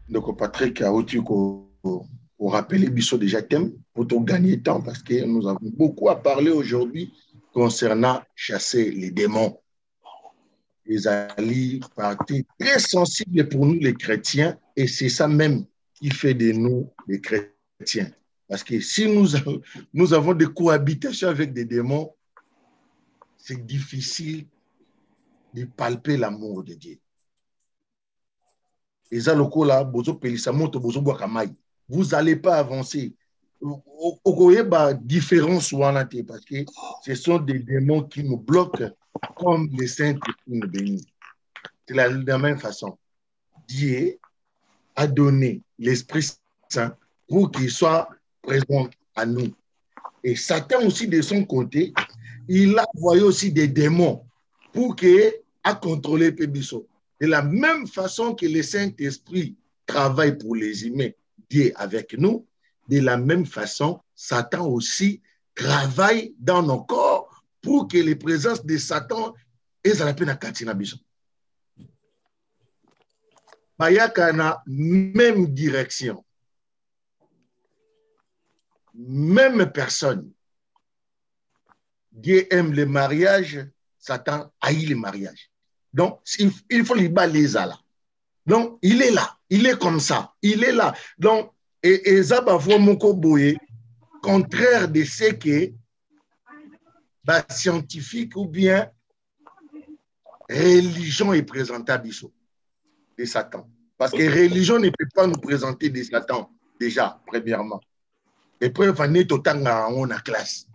Donc, Patrick a aussi rappelé Bissot déjà thème pour tout gagner temps parce que nous avons beaucoup à parler aujourd'hui concernant chasser les démons. Les alliés partie très sensible pour nous les chrétiens et c'est ça même qui fait de nous les chrétiens. Parce que si nous avons des cohabitations avec des démons, c'est difficile de palper l'amour de Dieu. Et ça, vous n'allez pas avancer. Vous avez une différence parce que ce sont des démons qui nous bloquent comme les saints qui nous bénissent. C'est de la même façon. Dieu a donné l'Esprit Saint pour qu'il soit présent à nous. Et Satan aussi, de son côté, il a envoyé aussi des démons pour qu'il a contrôlé Pébisso. De la même façon que le Saint-Esprit travaille pour les humains, Dieu avec nous, de la même façon, Satan aussi travaille dans nos corps pour que les présences de Satan aient la peine à Katina Bisso. Bayakana, même direction, même personne. Dieu aime le mariage, Satan haït le mariage. Donc, il faut lui balayer là. Donc, il est là, il est comme ça, il est là. Donc, et Zabafo Moko Boye, contraire de ce que bah, scientifique ou bien religion est présentable de Satan. Parce que religion ne peut pas nous présenter de Satan, déjà, premièrement. Et puis, il faut que la classe.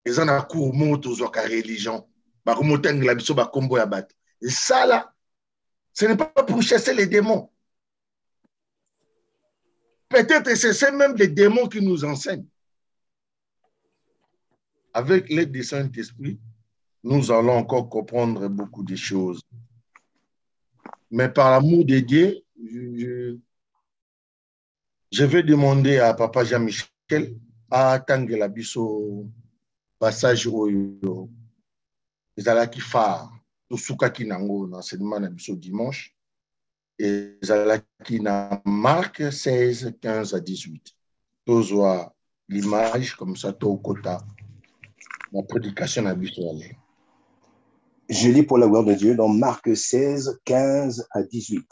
Les gens ont cours moto sur la religion. Et ça, là, ce n'est pas pour chasser les démons. Peut-être que c'est même les démons qui nous enseignent. Avec l'aide du Saint-Esprit, nous allons encore comprendre beaucoup de choses. Mais par l'amour de Dieu, je vais demander à Papa Jean-Michel à attendre la biso passage au ezalaki phare tosukaki nango na enseignement na biso dimanche ezalaki na Marc 16 15 à 18 tozwa l'image comme ça tokota la prédication na biso ale. Je lis pour la gloire de Dieu dans Marc 16 15 à 18.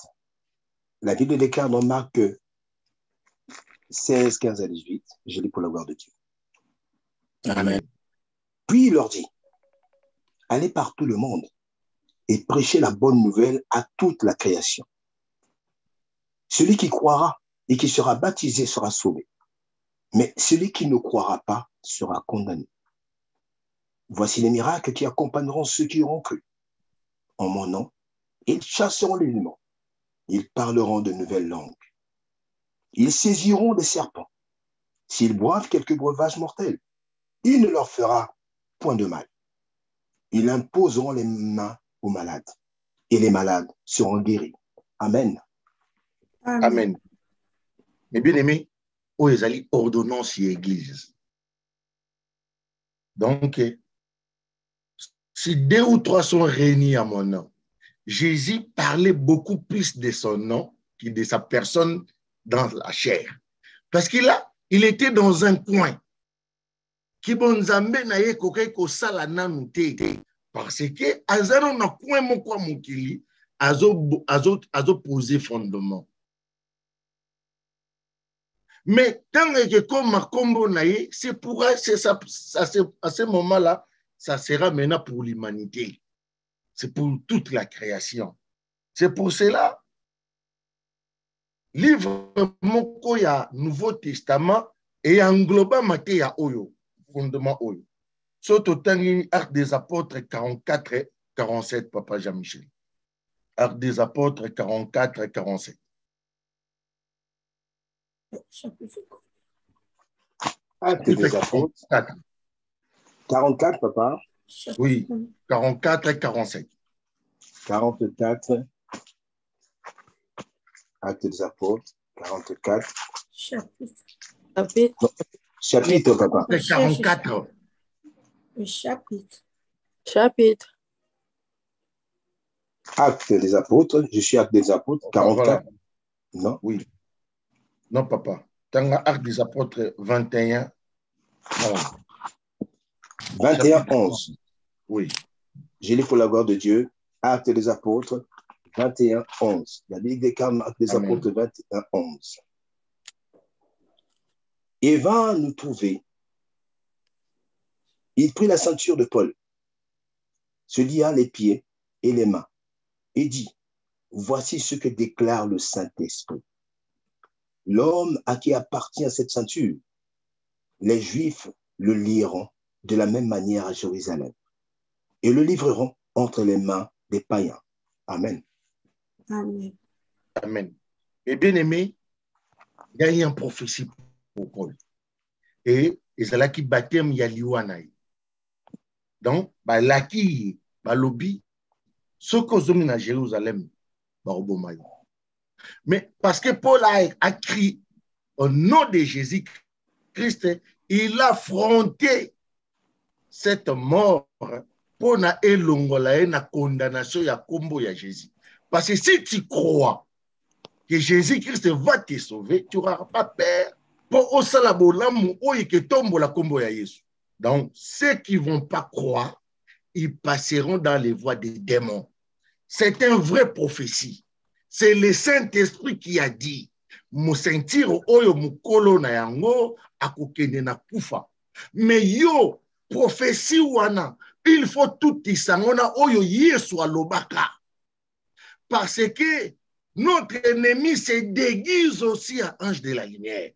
La Bible déclare dans Marc 16 15 à 18. Je lis pour la gloire de Dieu. Amen. Puis il leur dit: allez par tout le monde et prêchez la bonne nouvelle à toute la création. Celui qui croira et qui sera baptisé sera sauvé, mais celui qui ne croira pas sera condamné. Voici les miracles qui accompagneront ceux qui auront cru. En mon nom, ils chasseront les démons, ils parleront de nouvelles langues, ils saisiront des serpents. S'ils boivent quelques breuvages mortels, il ne leur fera point de mal. Ils imposeront les mains aux malades, et les malades seront guéris. Amen. Amen. Mais bien aimé, où ils allaient ordonnance et église. Donc, si 2 ou 3 sont réunis à mon nom, Jésus parlait beaucoup plus de son nom que de sa personne dans la chair. Parce qu'il était dans un coin. Parce que azaro na coin moko mokili azo poser fondement. Mais tant que comme combo naïe, c'est à ce moment-là, ça sera maintenant pour l'humanité. C'est pour toute la création. C'est pour cela, livre moko ya Nouveau Testament et engloba maté ya oyo, fondement oyo. Surtout Actes des Apôtres 44 et 47, Papa Jean-Michel. Actes des Apôtres 44 et 47. Actes des Apôtres 44, papa. Oui, 44 et 47. 44. Actes des Apôtres 44. Chapitre, papa. 44. Chapitre. Actes des Apôtres, je suis Actes des Apôtres 44. Voilà. Non? Oui. Non, papa. Dans Actes des Apôtres 21, non. 21, 11. Oui. Je lis pour la gloire de Dieu. Actes des Apôtres 21, 11. La Bible déclare Actes des Amen. Apôtres 21, 11. Et vint nous trouver. Il prit la ceinture de Paul, se lia les pieds et les mains, et dit, voici ce que déclare le Saint-Esprit. L'homme à qui appartient cette ceinture, les Juifs le lieront de la même manière à Jérusalem et le livreront entre les mains des païens. Amen. Amen. Amen. Et bien aimé, il y a eu une prophétie pour Paul. Et c'est là qui baptême Yaliwanaï. Donc, là qui, lobby, ce que nous à Jérusalem, mais parce que Paul a crié au nom de Jésus-Christ, il a affronté cette mort pour na elongola na condamnation ya kombo ya Jésus. Parce que si tu crois que Jésus-Christ va te sauver, tu n'auras pas peur pour osala bolamu oyi ke tombo la kombo ya Jésus. Donc, ceux qui ne vont pas croire, ils passeront dans les voies des démons. C'est une vraie prophétie. C'est le Saint-Esprit qui a dit, mo sentir oyo mukolo na yango akokende na kufa. Mais yo, prophétie wana, il faut tout isangona oyo Yesu alobaka. Parce que notre ennemi se déguise aussi à ange de la lumière.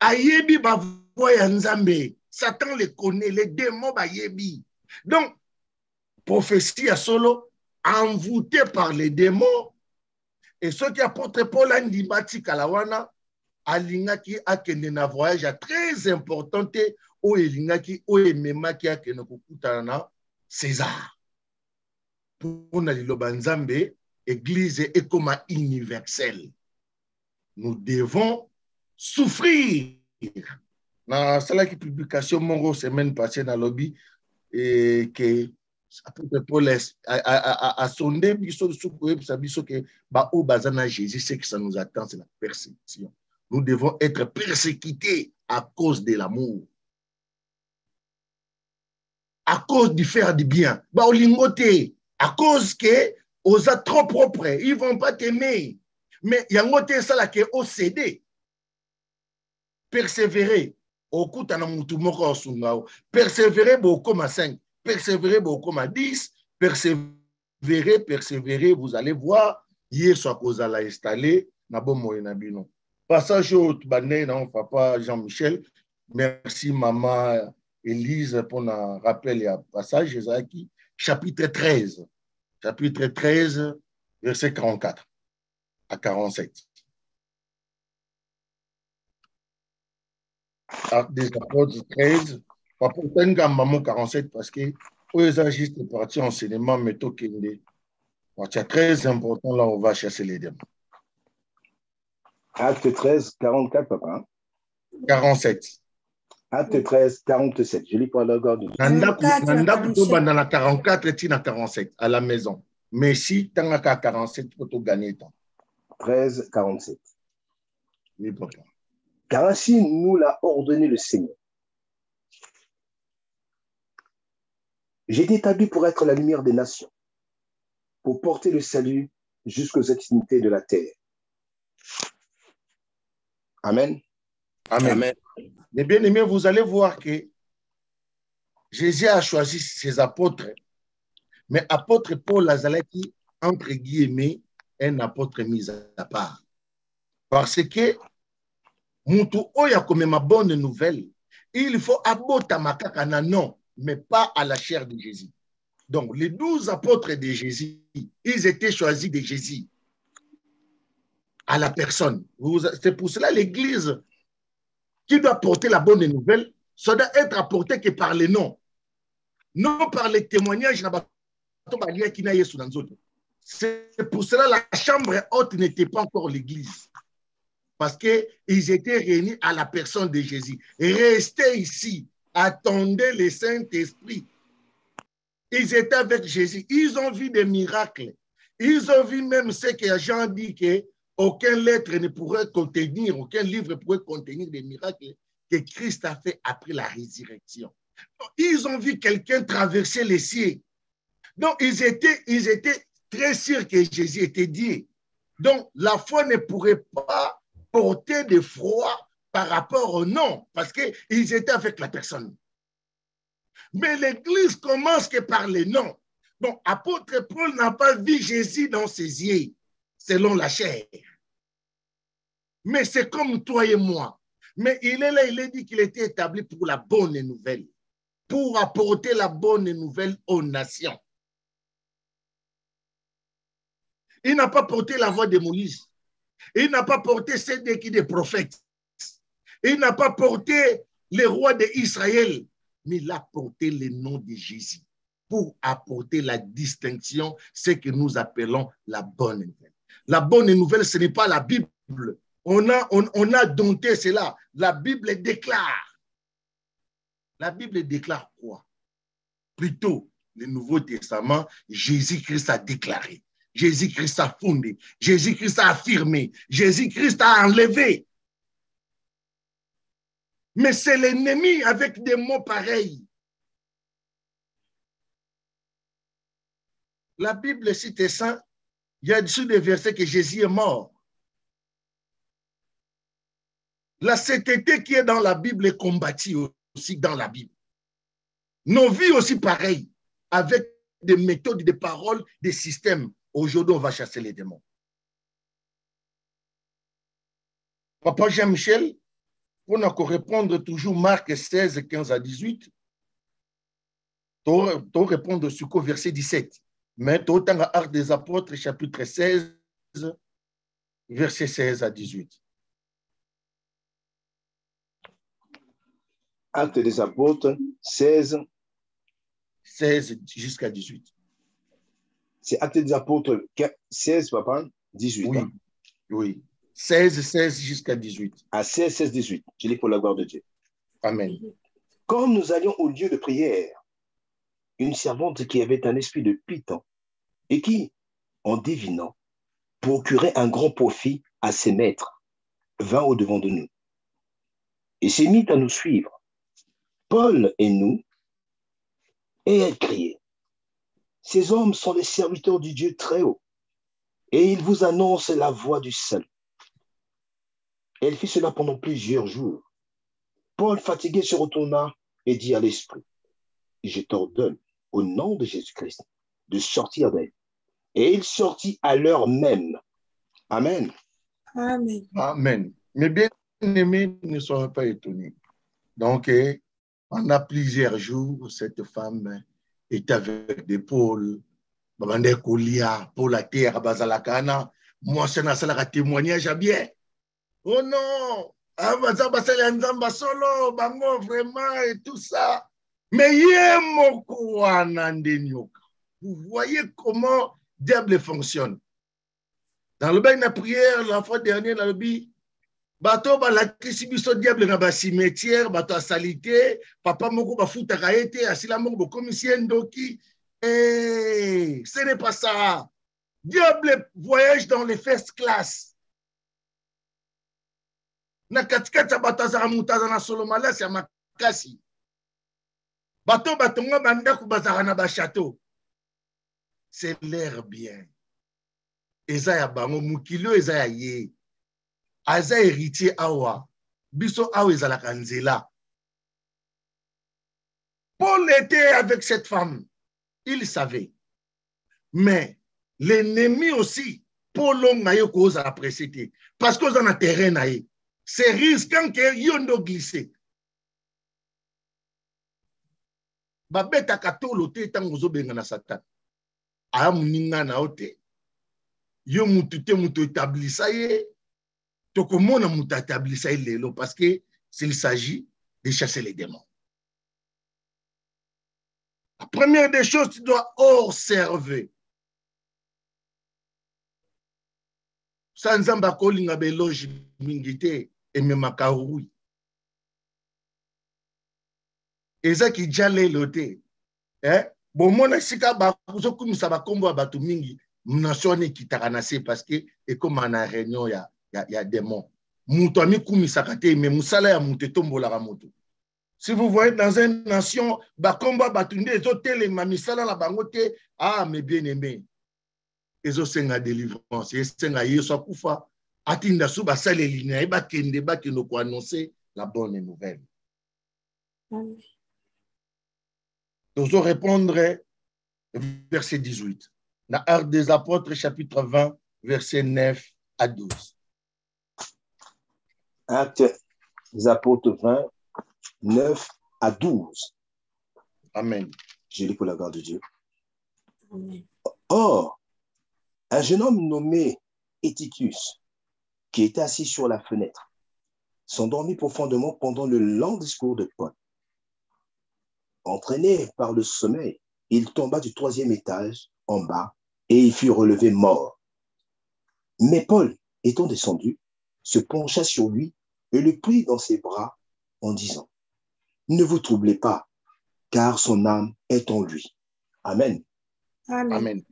Ayebi ba voya nzambe, Satan les connaît, les démons ba yebi. Donc, prophétie à solo, envoûté par les démons, et ce qui apporte Paul a ndimati kalawana, alingaki akende na voyage très important o elingaki o ememaki akende kokutana na César. Pour na liloba nzambe, église est comme universelle. Nous devons souffrir. Dans la publication mon semaine passée dans le lobby et que Paul a sondé biso que au bazana Jésus, ce que ça nous attend, c'est la persécution. Nous devons être persécutés à cause de l'amour, à cause du faire du bien. Au lingoté, à cause que aux a trop propres, ils vont pas t'aimer. Mais il y a un côté ça là qui est au CD. Persévérer. Au coup t'as un moutou moko sungao. Persévérer beaucoup à 5. Persévérer beaucoup à 10. Persévérer, vous allez voir. Hier soit cause à la installer. Nabo moyena bino. Passage au Tbané, non, papa Jean-Michel. Merci maman Élise pour un rappel et un passage. Chapitre 13. Chapitre 13, verset 44 à 47. Des apôtres 13, papa, maman 47 parce que eux ont juste parti enseignement métaux kende. C'est très important, là, on va chasser les démons. Acte 13, 44, papa. 47. Acte 13, 47. Je lis pour la gloire de Dieu. Dans la 44 et na 47 à la maison. Mais si tu as 47, tu peux gagner temps. 13, 47. Oui, papa. Car ainsi nous l'a ordonné le Seigneur. J'ai été établi pour être la lumière des nations, pour porter le salut jusqu'aux extrémités de la terre. Amen. Amen. Amen. Mais bien aimés, vous allez voir que Jésus a choisi ses apôtres, mais apôtre Paul Lazalaki, entre guillemets, un apôtre mis à part. Parce que Moutou Oya comme ma bonne nouvelle, il faut abota makakana non, mais pas à la chair de Jésus. Donc, les 12 apôtres de Jésus, ils étaient choisis de Jésus à la personne. C'est pour cela l'Église qui doit porter la bonne nouvelle, ça doit être apporté que par les noms, non par les témoignages. C'est pour cela la chambre haute n'était pas encore l'Église. Parce qu'ils étaient réunis à la personne de Jésus. Restez ici, attendez le Saint-Esprit. Ils étaient avec Jésus. Ils ont vu des miracles. Ils ont vu même ce que Jean dit que aucun lettre ne pourrait contenir, aucun livre pourrait contenir les miracles que Christ a fait après la résurrection. Donc, ils ont vu quelqu'un traverser les cieux. Donc, ils étaient très sûrs que Jésus était Dieu. Donc, la foi ne pourrait pas porter de foi par rapport au nom, parce qu'ils étaient avec la personne. Mais l'Église commence que par les noms. Donc, apôtre Paul n'a pas vu Jésus dans ses yeux, selon la chair. Mais c'est comme toi et moi. Mais il est là, il a dit qu'il était établi pour la bonne nouvelle, pour apporter la bonne nouvelle aux nations. Il n'a pas porté la voix de Moïse. Il n'a pas porté celle des prophètes. Il n'a pas porté les rois d'Israël, mais il a porté le nom de Jésus pour apporter la distinction, ce que nous appelons la bonne nouvelle. La bonne nouvelle, ce n'est pas la Bible. On a dompté cela. La Bible déclare. La Bible déclare quoi? Plutôt, le Nouveau Testament, Jésus-Christ a déclaré. Jésus-Christ a fondé. Jésus-Christ a affirmé. Jésus-Christ a enlevé. Mais c'est l'ennemi avec des mots pareils. La Bible cite ça. Il y a dessus des versets que Jésus est mort. La sainteté qui est dans la Bible est combattue aussi dans la Bible. Nos vies aussi pareilles, avec des méthodes, des paroles, des systèmes. Aujourd'hui, on va chasser les démons. Papa Jean-Michel, pour nous répondre toujours Marc 16, 15 à 18, tu vas répondre sur quoi verset 17. Mais tu as Actes des Apôtres, chapitre 16, verset 16 à 18. Actes des Apôtres, 16 jusqu'à 18. C'est Actes des Apôtres 16, papa, 18. Oui, hein? oui. 16 jusqu'à 18. À 16, 18. Je lis pour la gloire de Dieu. Amen. Quand nous allions au lieu de prière, une servante qui avait un esprit de python et qui, en devinant, procurait un grand profit à ses maîtres, vint au-devant de nous et s'est mis à nous suivre, Paul et nous, et elle criait, « Ces hommes sont les serviteurs du Dieu très haut, et ils vous annoncent la voie du salut. » Elle fit cela pendant plusieurs jours. Paul, fatigué, se retourna et dit à l'esprit, « Je t'ordonne, au nom de Jésus-Christ, de sortir d'elle. » Et il sortit à l'heure même. Amen. Amen. Amen. Mais bien aimés, ne soyez pas étonnés. Donc, pendant plusieurs jours, cette femme est avec des Paul, Babande Kolia, Paul la terre, Bazalakana. Moi, c'est un témoignage à bien. Oh non! Solo, bango vraiment et tout ça. Mais vous voyez comment diable fonctionne. Dans le bain de prière, la fois dernière, dans le bi, bato balakisi biso diable na ba cimetière, bato a salité, papa moko ba futa kaete, asila moko bo commissaire ndoki. Ce n'est pas ça. Diable voyage dans les first class. Na katikata bato azaka mutaza na solo malasi ya makasi. Bato batonga bandako bazaka na ba château. C'est l'air bien. Eza ya bango mukilo eza ya ye. Aza héritier awa. Biso awa ezalaka nzela. Paul était avec cette femme. Il savait. Mais l'ennemi aussi, Paul n'a eu cause à précéder. Parce qu'on a un terrain. C'est risquant que yondo glissé. Babeta katolo te tango zo benga na Satan. Aya muninga na ote. Yo mutu te mutu établissa ye. Toko mona mutu établissa ye lelo parce que s'il s'agit de chasser les démons. La première des choses, tu dois observer. Sanzamba kolinga beloji mingite et memakaoui. Eza ki jale lote. Bon mona sika ba kuzo kumisa ba kombo batu mingi nation qui t'a ranassé parce que et comme en réunion il y a démon. Muto ami kumi sakate mais musala ya mutetombo la ramoto. Si vous voyez dans une nation, Bakomba Batunde, ils ont télé, Mamisala la bangote, ah, mes bien-aimés, ils ont senga délivrance, ils ont senga yeso kufa, atinda sou basale ligne, et bakende bakeno ko annoncer la bonne nouvelle. Amen. Nous allons répondre verset 18. Dans Actes des Apôtres, chapitre 20, verset 9 à 12. Actes des Apôtres 20, 9 à 12. Amen. Je lis pour la gloire de Dieu. Amen. Or, un jeune homme nommé Éticus, qui était assis sur la fenêtre, s'endormit profondément pendant le long discours de Paul. Entraîné par le sommeil, il tomba du 3e étage en bas et il fut relevé mort. Mais Paul, étant descendu, se pencha sur lui et le prit dans ses bras en disant, « Ne vous troublez pas, car son âme est en lui. » Amen. Amen. Amen.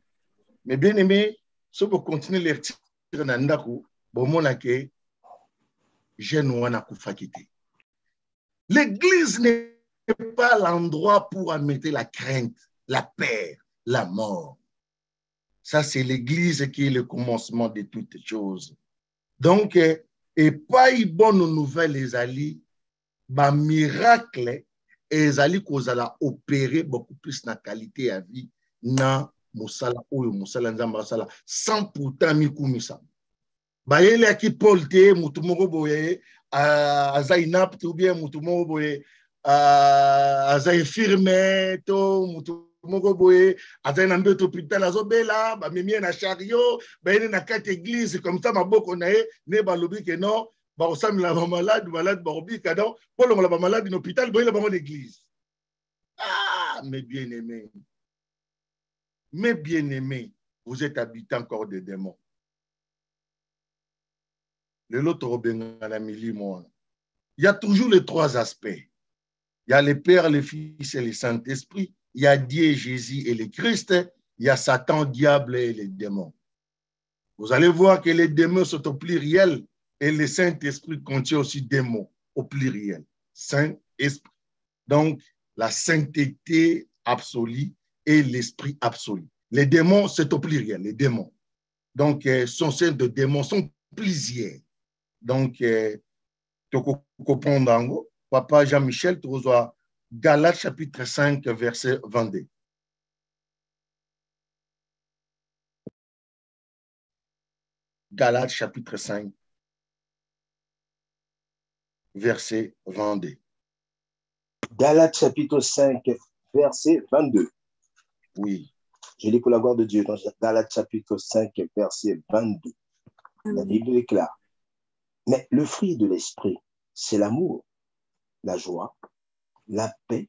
Mais bien aimé, si vous continuez les tirs dans Ndaku, bon mon que l'église n'est pas l'endroit pour admettre la crainte, la peur, la mort. Ça, c'est l'église qui est le commencement de toutes choses. Donc, et pas une bonne nouvelle, les alliés, bah, miracle, les alliés qu'on a opéré beaucoup plus na qualité à vie, na musala ou musala nzamba musala, sans pourtant mikumisa. Bah, il y a qui Paul te, mutumoko boye, azainap, ou bien mutumoko boye, azaifirme, to mutumoko. Moko boye aza na mbeto hôpital azobela ba memi na chariot ba ene na kati église comme ça maboko na ye ne ba lobi que non ba osamila ba malade ba robika non pour le ba malade dans hôpital boye la ba en église. Ah mes bien-aimés, vous êtes habitants encore de démons. Le lot robenga na mili moi. Il y a toujours les trois aspects. Il y a le Père, le Fils et le Saint-Esprit. Il y a Dieu, Jésus et le Christ. Il y a Satan, diable et les démons. Vous allez voir que les démons sont au pluriel et le Saint-Esprit contient aussi démons au pluriel. Saint-Esprit. Donc, la sainteté absolue et l'esprit absolu. Les démons, c'est au pluriel, les démons. Donc, sont celles de démons, sont plusieurs. Donc, Papa Jean-Michel, tu reçois Galates chapitre 5, verset 22. Galates chapitre 5, verset 22. Galates chapitre 5, verset 22. Oui. Je lis pour la gloire de Dieu dans Galates chapitre 5, verset 22. La Bible est claire. Mais le fruit de l'esprit, c'est l'amour, la joie, la paix,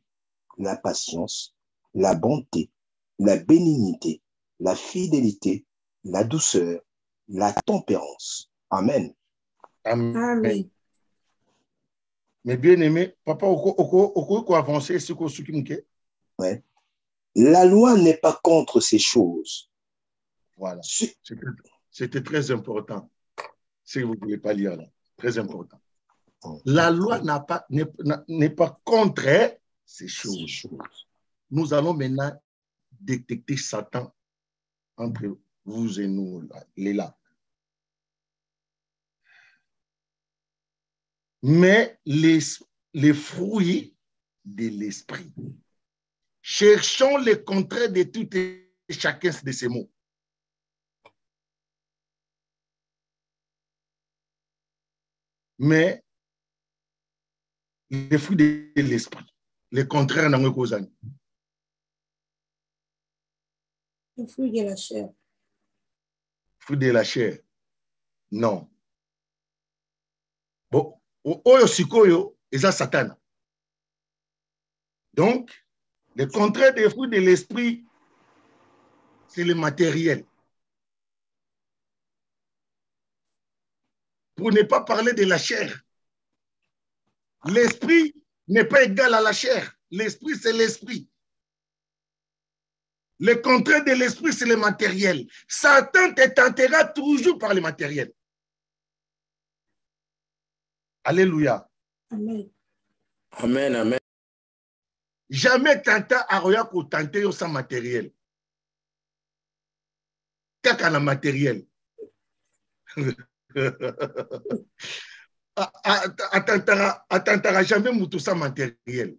la patience, la bonté, la bénignité, la fidélité, la douceur, la tempérance. Amen. Amen. Amen. Mais bien aimé, papa, oko avancer ce qu'on soukimke. Ouais. La loi n'est pas contre ces choses. Voilà. C'était très important. Si vous ne voulez pas lire là, très important. La loi n'est pas contre ces choses. Nous allons maintenant détecter Satan entre vous et nous, les là. Mais les fruits de l'esprit. Cherchons le contraire de tout et chacun de ces mots. Mais les fruits de l'esprit, le contraire dans le causant. Le fruit de la chair. Fruit de la chair. Non. Bon, oyo sikoyo, et ça Satan. Donc, le contraire des fruits de l'esprit, c'est le matériel. Pour ne pas parler de la chair. L'esprit n'est pas égal à la chair. L'esprit, c'est l'esprit. Le contraire de l'esprit, c'est le matériel. Satan te tentera toujours par le matériel. Alléluia. Amen. Amen, amen. Jamais tenta aroya ko tenter sans matériel. Kaka na matériel. Attentera jamais mutu sans matériel.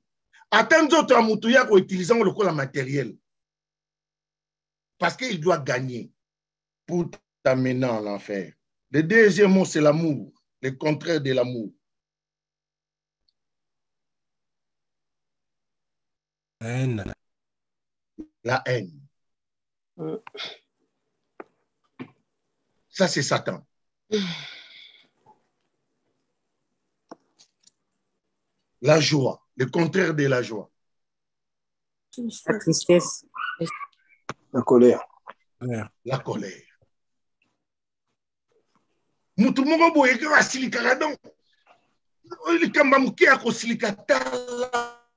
Attends toi mutu ya ko utiliser le ko la matériel. Parce qu'il doit gagner pour t'amener en enfer. Le deuxième mot, c'est l'amour. Le contraire de l'amour. Haine. La haine. Ça, c'est Satan. La joie. Le contraire de la joie. La tristesse. La colère. La colère. Mutu moko boye ka silikaka donc. Likamba muke ya ko silikata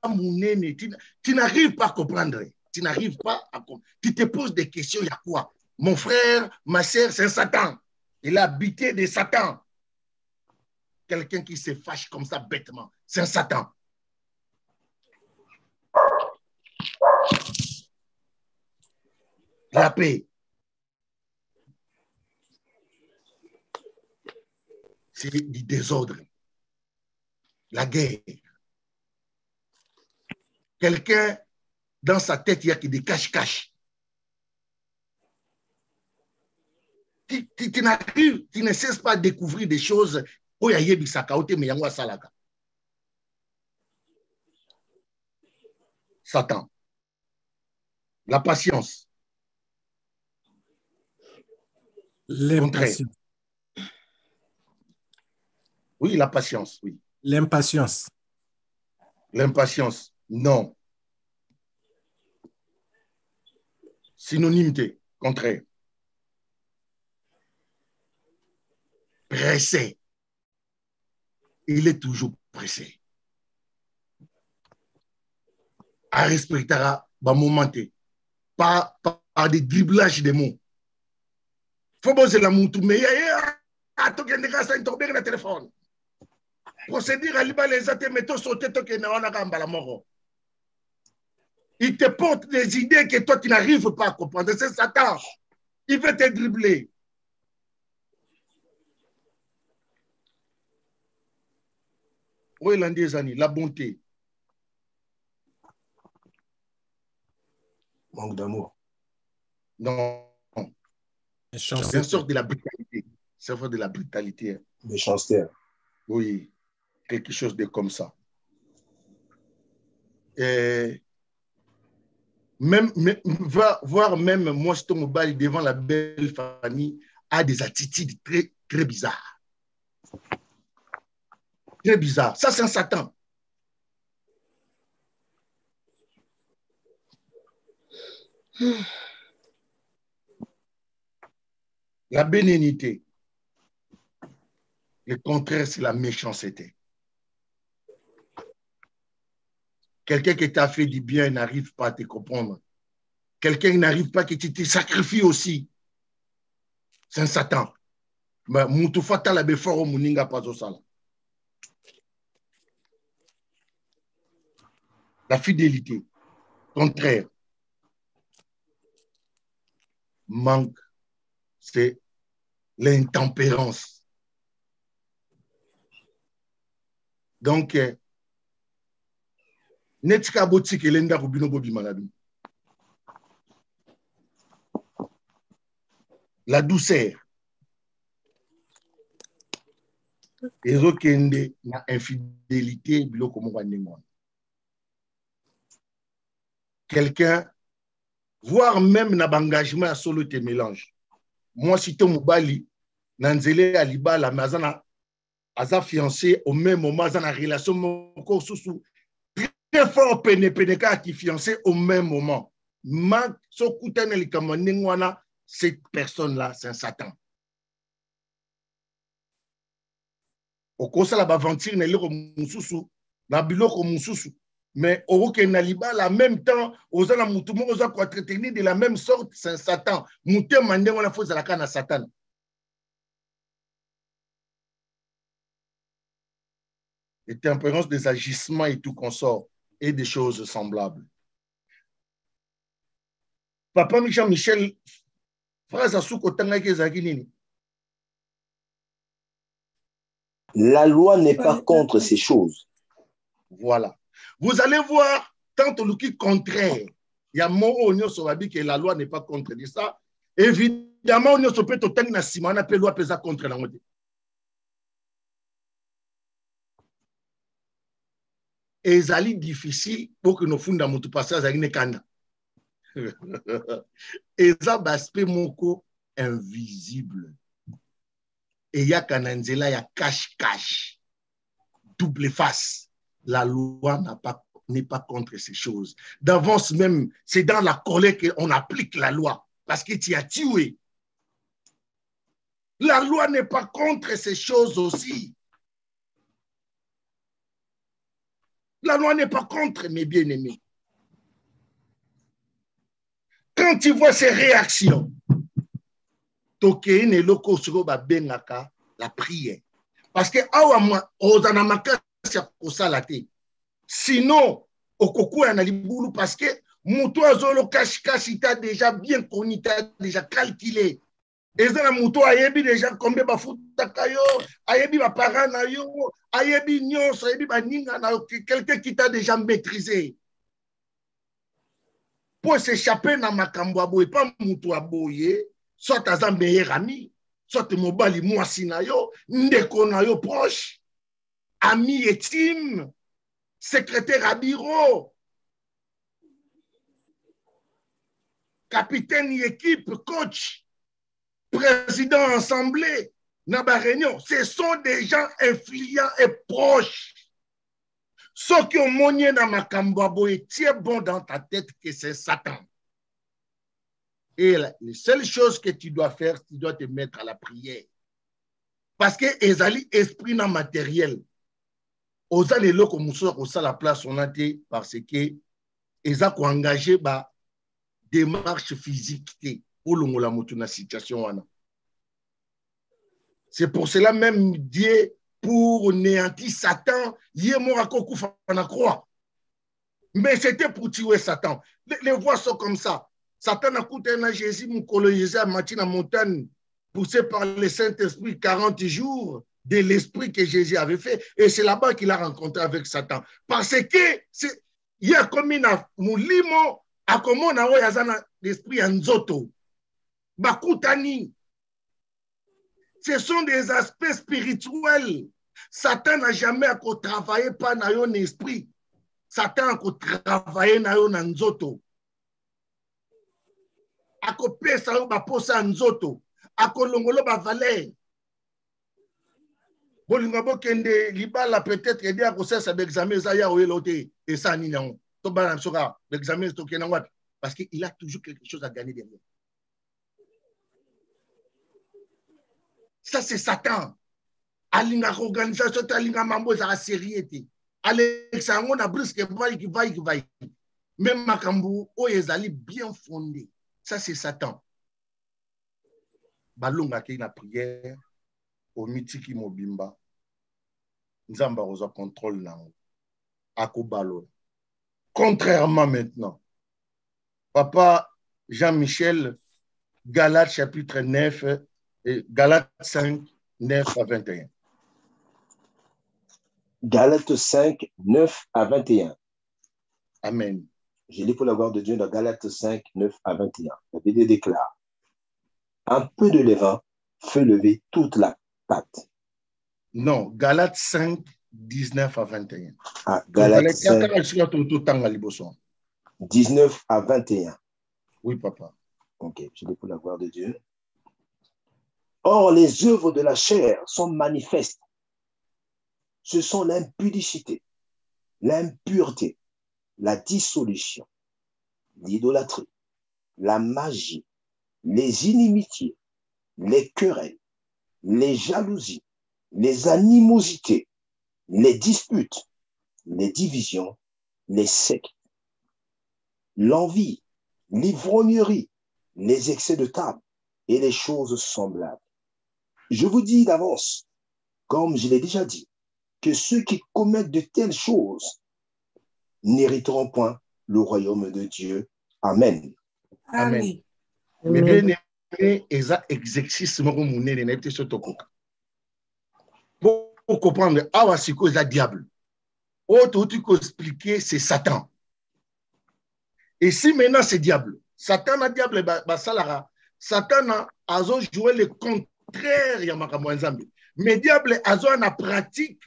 munene. Tu n'arrives pas à comprendre. Tu n'arrives pas à comprendre. Tu te poses des questions, il y a quoi? Mon frère, ma sœur, c'est un Satan. Il a habité de Satan. Quelqu'un qui se fâche comme ça bêtement, c'est un Satan. La paix. C'est du désordre. La guerre. Quelqu'un, dans sa tête, il y a des cache-cache. Tu n'arrives, tu ne cesses pas de découvrir des choses. Satan. La patience. L'impatience. Oui, la patience, oui. L'impatience. L'impatience, non. Synonymité, contraire. Pressé. Il est toujours pressé. À respecter un moment, par des driblages de mots. Faut bosser la moutou, mais à toi qui est tombé dans le téléphone. Procédure à l'Iba les athées, mais toi sauter toi qui est dans la mort. Il te porte des idées que toi tu n'arrives pas à comprendre. C'est Satan. Il veut te dribbler. Oui, l'Andiezani, la bonté. Manque d'amour. Non. C'est une sorte de la brutalité. C'est une sorte de la brutalité. Méchanceté. Oui, quelque chose de comme ça. Et même, voir même moi, je tombe devant la belle famille, a des attitudes très, très bizarres. Très bizarres. Ça, c'est un Satan. La bénignité. Le contraire, c'est la méchanceté. Quelqu'un qui t'a fait du bien n'arrive pas à te comprendre. Quelqu'un qui n'arrive pas, que tu te sacrifies aussi. C'est un Satan. Mais Moutoufa la beforo muninga pas au sala. La fidélité. Contraire. Manque. C'est l'intempérance. Donc, netika boti kelenda rubino bobi malabi. La douceur. Ezokende na infidélité biloko moko ndengwa. Quelqu'un, voire même na bangagement à solo te mélange. Moi, si tu mobali, nanzele alibala, mais aza fiancé au même moment, aza na relation moko sous très fort peneka qui fiancé au même moment. Ma so kutana likamane ngwana, cette personne-là, c'est un Satan. Au kosa la baventure na leko mususu, na biloko mususu, Mais au Kenaliba, en même temps, aux ala mutumo, aux ala entretenir de la même sorte, c'est Satan. Mouté mandé, on a fait la canne à Satan. Et tempérance des agissements et tout consort, et des choses semblables. Papa Michel, phrase à sous kotanga kezaki nini? La loi n'est pas contre ces choses. Voilà. Vous allez voir, tant au qui contraire, il y a mon oignon sur la vie que la loi n'est pas contre ça. Évidemment, on se peut tout le temps si on a loi pesa contre la moitié. Et ça est difficile pour que nos fondamentaux passent à une canne. Et ça, aspect moko invisible. Et il y a Kananzela, il y a cache-cache, double face. La loi n'est pas contre ces choses. D'avance même, c'est dans la colère qu'on applique la loi, parce que tu as tué. La loi n'est pas contre ces choses aussi. La loi n'est pas contre, mes bien-aimés. Quand tu vois ces réactions, la prière. Parce que sinon, parce que Moutoazolo cache-cache, il t'a déjà bien connu, il t'a déjà calculé. Et ça, Mouto ayebi déjà combien de foutakayo, ayebi ba parana yo, ayebi nyos, ayebi ba ninga na quelqu'un qui t'a déjà maîtrisé. Pour s'échapper dans ma cambo, et pas Mouto aboye, soit à un meilleur ami, soit mobali mwasi na yo, ndeko na yo proche, ami intime, secrétaire à bureau, capitaine d'équipe, coach, président assemblée, dans la réunion. Ce sont des gens influents et proches. Ceux qui ont monné dans ma cambo, tiens bon dans ta tête que c'est Satan. Et la seule chose que tu dois faire, tu dois te mettre à la prière. Parce que ezali esprit non matériel. Osa les locaux moussou osa la place on a été parce que eza ko engagé ba démarche physique pour longola moto na situation wana. C'est pour cela même Dieu pour néantir Satan, yé morako kufa na croix. Mais c'était pour tuer Satan. Les voix sont comme ça. Satan a coûté à Jésus, mon colonisé à Matina Montagne, poussé par le Saint-Esprit 40 jours de l'esprit que Jésus avait fait. Et c'est là-bas qu'il a rencontré avec Satan. Parce que, il y a comme une moulimo, à comme on a l'esprit en zoto. Bakutani. Ce sont des aspects spirituels. Satan n'a jamais travaillé par un esprit. Satan a travaillé dans un zoto. Ako pesa yo ba posa nzoto ako longolo ba valeur bolinga bokende libala peut-être aider à processer d'examen ça ya oyelote et ça ni non to ba soka l'examen to kena wapi parce qu'il a toujours quelque chose à gagner derrière. Ça c'est Satan. Alinga organisation alinga mambo za sérieuté Alexandre na brusque vai même makambu o ezali bien fondé. Ça, c'est Satan. Balunga qui na prière, au mitiki mobimba, nzamba oza contrôle nango, akobalo. Contrairement maintenant, Papa Jean-Michel, Galates chapitre 9, Galates 5, 9 à 21. Galates 5, 9 à 21. Amen. Je lis pour la gloire de Dieu dans Galates 5, 9 à 21. La Bible déclare: un peu de levain fait lever toute la pâte. Non, Galates 5, 19 à 21. Ah, Galates 5, 19 à 21. Oui, papa. Ok, je lis pour la gloire de Dieu. Or, les œuvres de la chair sont manifestes. Ce sont l'impudicité, l'impureté, la dissolution, l'idolâtrie, la magie, les inimitiés, les querelles, les jalousies, les animosités, les disputes, les divisions, les sectes, l'envie, l'ivrognerie, les excès de table et les choses semblables. Je vous dis d'avance, comme je l'ai déjà dit, que ceux qui commettent de telles choses n'hériteront point le royaume de Dieu. Amen. Amen. Mais Amen. bien aimé, eza exercice moko munene na yebite so tokoka. Pour comprendre, awa siko eza diable. Autre tu peux expliquer, c'est Satan. Et si maintenant c'est diable, Satan a diable basalara, Satan a joué le contraire ya makambo nzambe. Mais diable azo na pratique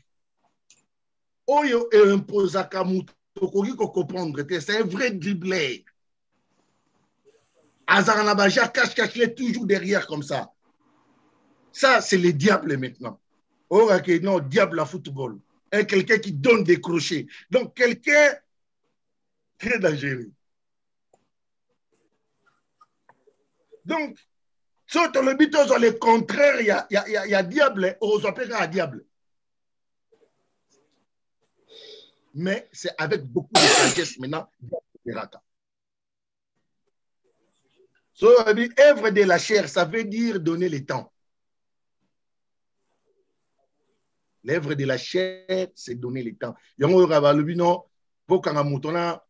oyo imposaka mutu tokoki ko comprendre que c'est un vrai dribbler. Azarana baja cache il est toujours derrière comme ça. Ça c'est le diable maintenant. Oh ok, non, diable à football. Et quelqu'un qui donne des crochets. Donc quelqu'un très dangereux. Donc, surtout le but, le contraire, il y a diable, on s'appelle un diable. Mais c'est avec beaucoup de sagesse maintenant. So, œuvre de la chair, ça veut dire donner le temps. L'œuvre de la chair, c'est donner le temps. Yango rabalubino, bokanga mutona,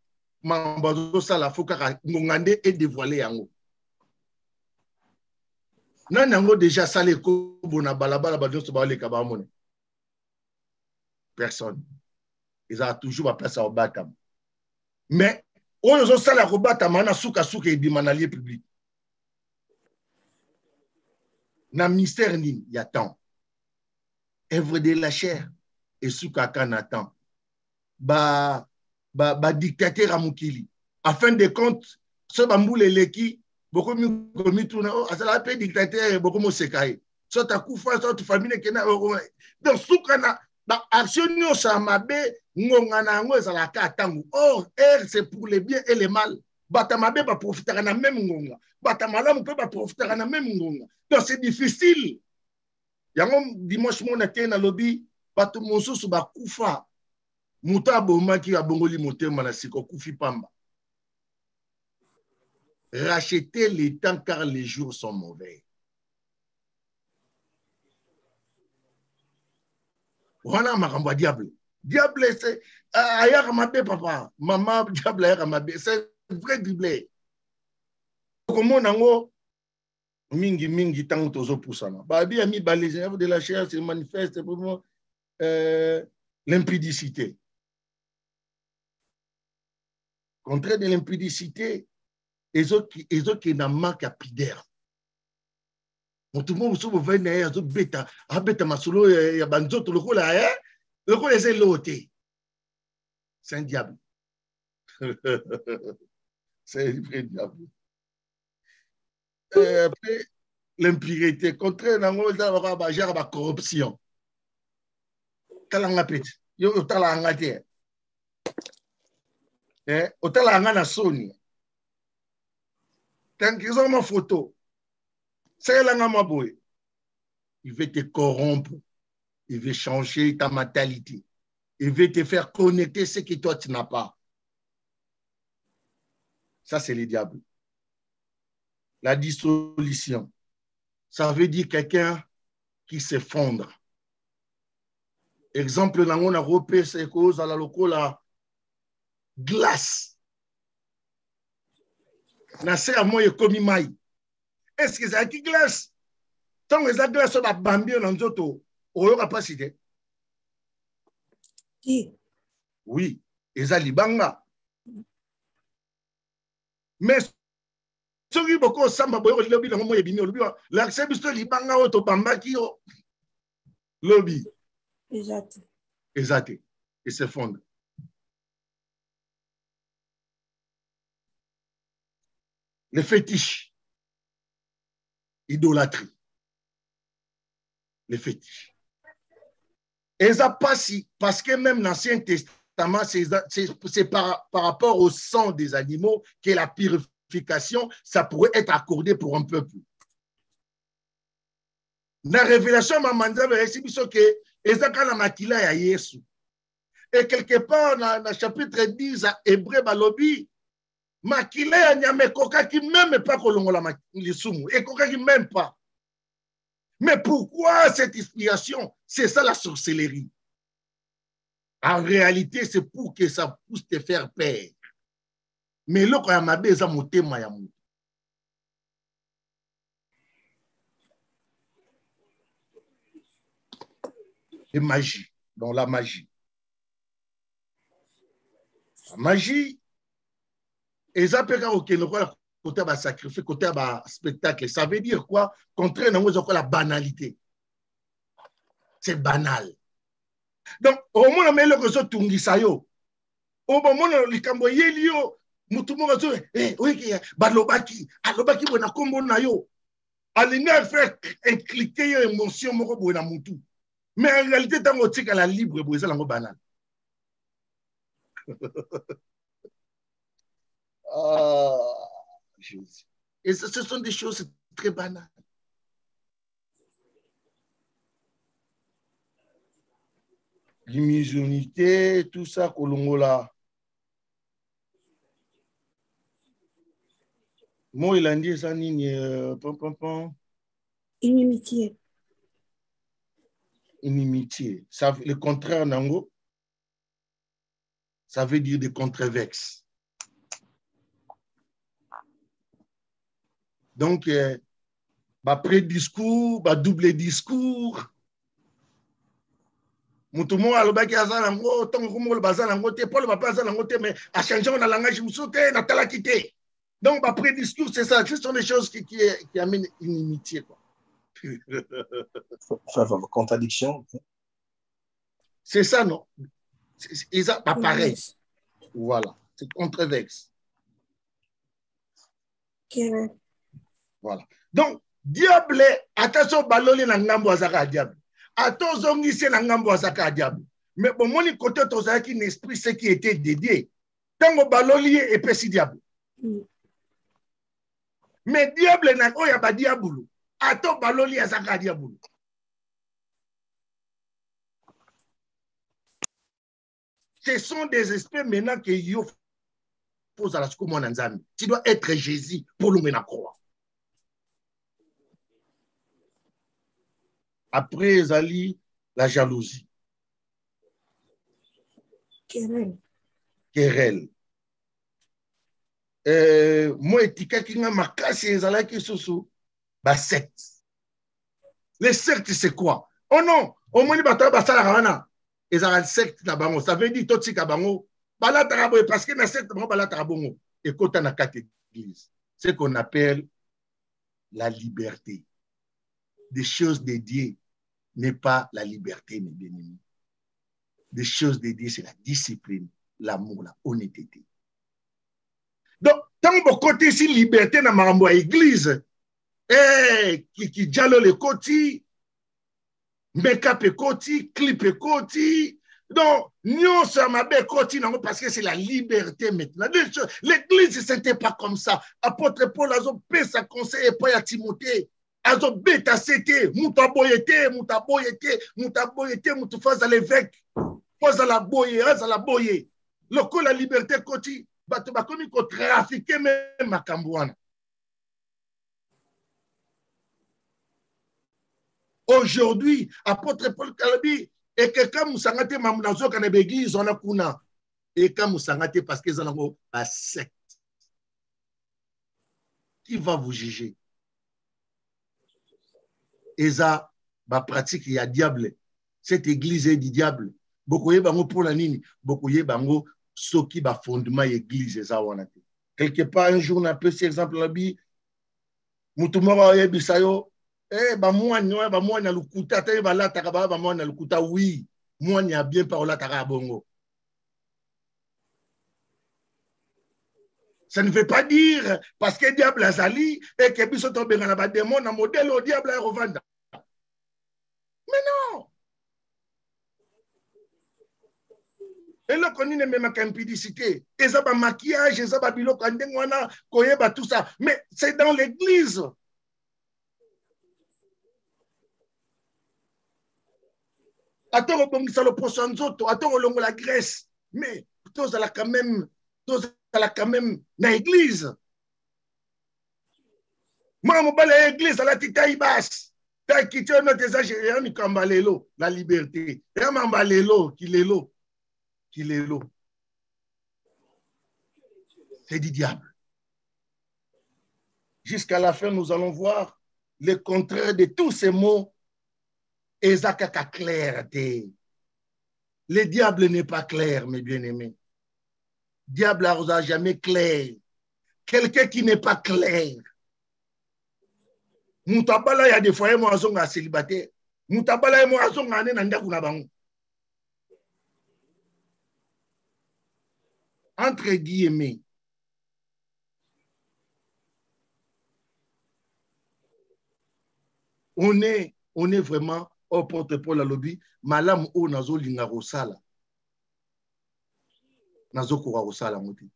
mambazo sala fokaka ngongande et dévoiler yango. Nan yango déjà salé ko bona balabala badoso ba le kabamone. Personne. Ils ont toujours ma place à Obatam. Mais on a sala ko batama na suka et bimanalier public. Na mystère ni y a temps. Œuvre de la chair et suka kanatan. Ba dictateur amukili. À fin de compte, ce bamboule leki beaucoup mieux commis tout na asala pe dictateur beaucoup mo sekai. So ta kufa so tu famille kena donc suka na ba action yo sa mabe ngonga na ngo ezala ka tangu. Oh, c'est pour le bien et le mal. Batamabe ba profiter na même ngonga. Batamalamu pe ba profiter na même ngonga. Donc c'est difficile. Yango dimanche mon ate na lobby bato mosusu ba kufa. Muta bomaki ya bongoli motema na siko kufi pamba. Rachetez les temps car les jours sont mauvais. Voilà ma diable. Diable, c'est ailleurs ma bé papa. Maman, diable ailleurs ma bé. C'est vrai diable. Comment on a mingi tango tozo poussana. Babi a mis les œuvres de la chair se manifeste pour l'impudicité. Contraire de l'impudicité, les autres qui n'ont manque à pider. Tout le monde se voit venir à bêta, à bêta masolo, il y a banzoto le coup là, le coup les élotés. C'est un diable. C'est un vrai diable. Après, l'impureté, contraire, il y a la corruption. Kalanga pet, yo talanga te. Otalanga na soni. Tant qu'ils ont ma photo, c'est là ma boy. Il veut te corrompre. Il veut changer ta mentalité. Il veut te faire connecter ce que toi tu n'as pas. Ça, c'est le diable. La dissolution. Ça veut dire quelqu'un qui s'effondre. Exemple, dans mon Europe, c'est cause à la locale glace. Nassé à moi, il comme maï. Est-ce que c'est qui glace? Tant que ça glace, on va bambi dans l'auto. On n'aura pas cité. Qui? Oui, et ça libanga. Mais ceux qui beaucoup samba boyo lobby dans mon yébini lobby. L'accès bisto libanga auto bamba qui yo lobby. Exact. Exact. Et s'effondre. Les fétiches. Idolâtrie. Les fétiches. Et ça passe parce que même l'Ancien Testament, c'est par rapport au sang des animaux que la purification, ça pourrait être accordé pour un peuple. Dans la révélation, maman dit que Ezaka la makila ya Yesu. Et quelque part, dans le chapitre 10, à Hébreu, Balobi, Makile ya nyame koka qui même pas kolongola lisumu. Et koka qui même pas. Mais pourquoi cette inspiration? C'est ça la sorcellerie. En réalité, c'est pour que ça puisse te faire peur. Mais là, quand il y a un motema ya mou. Et magie. Donc la magie. La magie, et ça peut être côté de sacrifice, côté de spectacle. Ça veut dire quoi? Contraire à la banalité. C'est banal. Donc, au moins, on met le réseau Tungisayo. Au moment où les Camboyens, Moutoumou, oui, Balobaki, Alobaki, Bona Kombo Nayo. Alinga fait incliquer une émotion, Bona Moutou. Mais en réalité, dans le tic à la libre, c'est la banal. Et ce sont des choses très banales. L'immunité, tout ça, Kolongola. Moi, il a dit ça, Inimitié. Inimitié. Ça, le contraire, Nango, ça veut dire des contrevexes. Donc, pré-discours, double discours. Moutoumou alobaki azalango, tongo le bazalango te, Paul papa azalango te, mais à changer on a langage moussouté, na talakité. Donc, pré-discours, c'est ça. Ce sont des choses qui amènent une inimitié, quoi. Contradiction. C'est ça, non? C'est ça, pas pareil. Voilà. C'est contrevexe. Voilà. Donc, diable, attention, baloli na ngambo azaka diable. Attention, zongisi na ngambo azaka diable. Mais bon, mon côté, tu as un esprit, ce qui était dédié. Tango baloli et pesi diable. Mais diable n'a pas yaba diable. Attention, baloli azaka diable. Ce sont des esprits maintenant que yo pose à la secours mon anzami. Tu dois être Jésus pour le mener croire. Après, Zali, la jalousie. Querelle. Moi, etika qui n'a ma casse, ezala qui sous ba secte. Les sectes, c'est quoi? Oh non, au moins, il va t'avoir ça la ravana. Ezala secte na bango. Ça veut dire tout ce bango. Bala tarabo parce que na secte bango bala tarabongo. Et quand on a quatre églises, c'est ce qu'on appelle la liberté. Des choses dédiées n'est pas la liberté, mes bien-aimés. Des choses dédiées, c'est la discipline, l'amour, la honnêteté. Donc, tant que côté ici, liberté dans ma église, qui dialogue le côté, make-up et côté, clip et côté, donc, nous sommes à côté parce que c'est la liberté maintenant. L'église, ce n'était pas comme ça. Apôtre Paul a fait sa conseil et pas à Timothée. Azo beta c'était mutaboyete mutafaz à l'évêque faz à la boye le coup la liberté koti bato bakomi ko trafiquer même makambouana. Aujourd'hui apôtre Paul Kalabi et quelqu'un musangate mamnazo kana l'église on a kuna et quand musangate parce que zanango ba secte. Qui va vous juger? Et ça, ma pratique, il y a diable. Cette église est du diable. Beaucoup de bango pour la nini. Beaucoup de bango soki ba fondement église ça on a. Quelque part un jour on a pris cet exemple là bi. Mutumora yebisayo. Ba moi na lukuta te ba la takaba ba moi na lukuta oui. Moi n'y a bien par la takaba bongo. Ça ne veut pas dire parce que diable a sali et que biso tombe dans la démon na modèle au diable a revendre. Mais non. Et là, on a même impudicité. Et ça, le maquillage, et ça, tout ça. Mais c'est dans l'église. Attends, le poisson nzoto, attends, la graisse. Mais, tous à la quand même dans l'église. Moi, je suis à l'église, à la titaille basse. T'as quitté notre Algérien, la liberté. Et c'est du diable. Jusqu'à la fin, nous allons voir le contraire de tous ces mots. Ezakaka clarté. Le diable n'est pas clair, mes bien-aimés. Diable n'a jamais clair. Quelqu'un qui n'est pas clair. Moutabala, il y a des fois, moi, je suis célibataire. Moutabala, moi, je suis un entre guillemets. On est vraiment au porte-parole à lobby. Malam o nazo linga rosala. Nazo kura rosala moti.